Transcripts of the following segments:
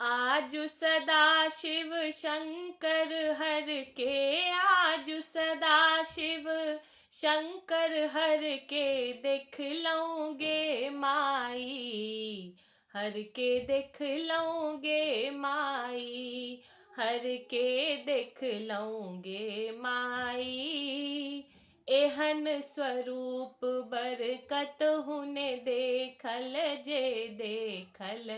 आजु सदा शिव शंकर हर के, आजु सदा शिव शंकर हर के देख लऊंगे माई, हर के देख लऊंगे माई, हर के देख लऊंगे माई। एहन स्वरूप बरकत हुने देखल जे देखल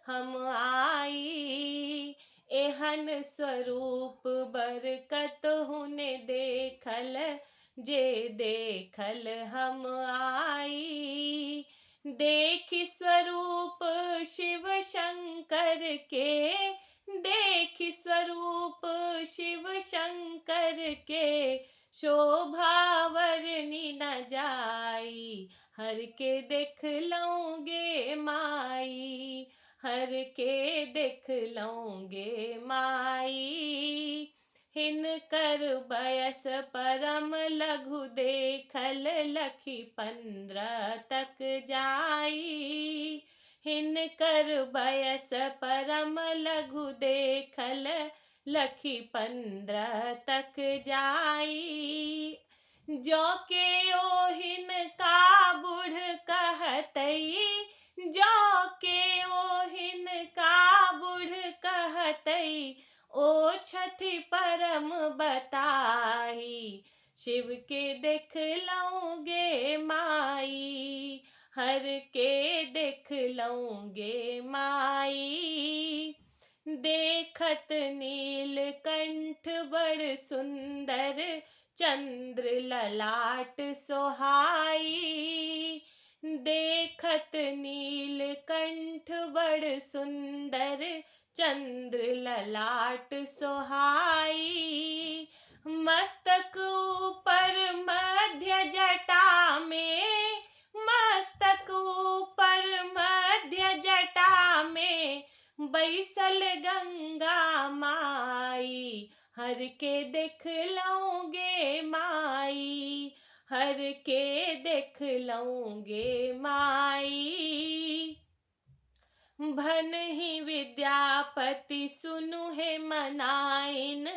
हम आई, एहन स्वरूप बरकत हुने देखल जे देखल हम आई। देखि स्वरूप शिव शंकर के, देखि स्वरूप शिव शंकर के शोभा वर्णि न जाई, हर के देख लऊंगे माई, हर के देख लऊंगे माई। हिनकर बयस परम लघु देखल लखी 15 तक जाई, हिनकर बयस परम लघु देखल लखी 15 तक जाई। जो के ओहिन का बुढ़ कहतई, जो के ओहिन का बुढ़ कहतई, ओ छथि परम बताई, शिव के देख लऊंगे माई, हर के देख लऊंगे माई। देखत नीलकंठ बड़ सुंदर, चंद्र ललाट सोहाई, देखत नीलकंठ बड़ सुंदर, चंद्र ललाट सोहाई। मस्तक ऊपर मध्य जटा में, मस्तक ऊपर मध्य जटा में बैसल गंगा माई, हर के देख लऊंगे माई, हर के देख लऊंगे माई। भन ही विद्यापति सुनु है मनाइन,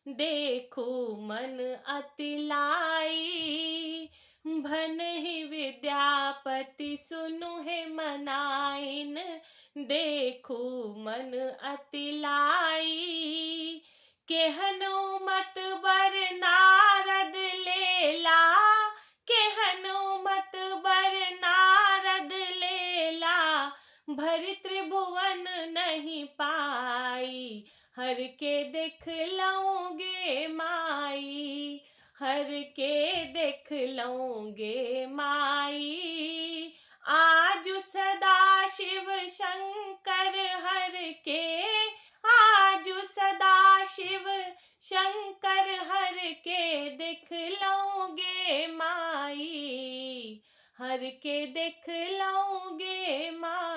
देखो मन अति लाई। भन ही विद्यापति सुनु है मनाइन, देखो मन अति लाई। केहनु मत बर नारद लेला, केहनु मत बर नारद लेला, भर त्रिभुवन नहीं पाई, हर के देख लऊंगे माई, हर के देख लऊंगे माई। आजु सदा शिव शंकर हर के, आजु सदा शिव शंकर हर के देख लऊंगे माई, हर के देख लऊंगे माई।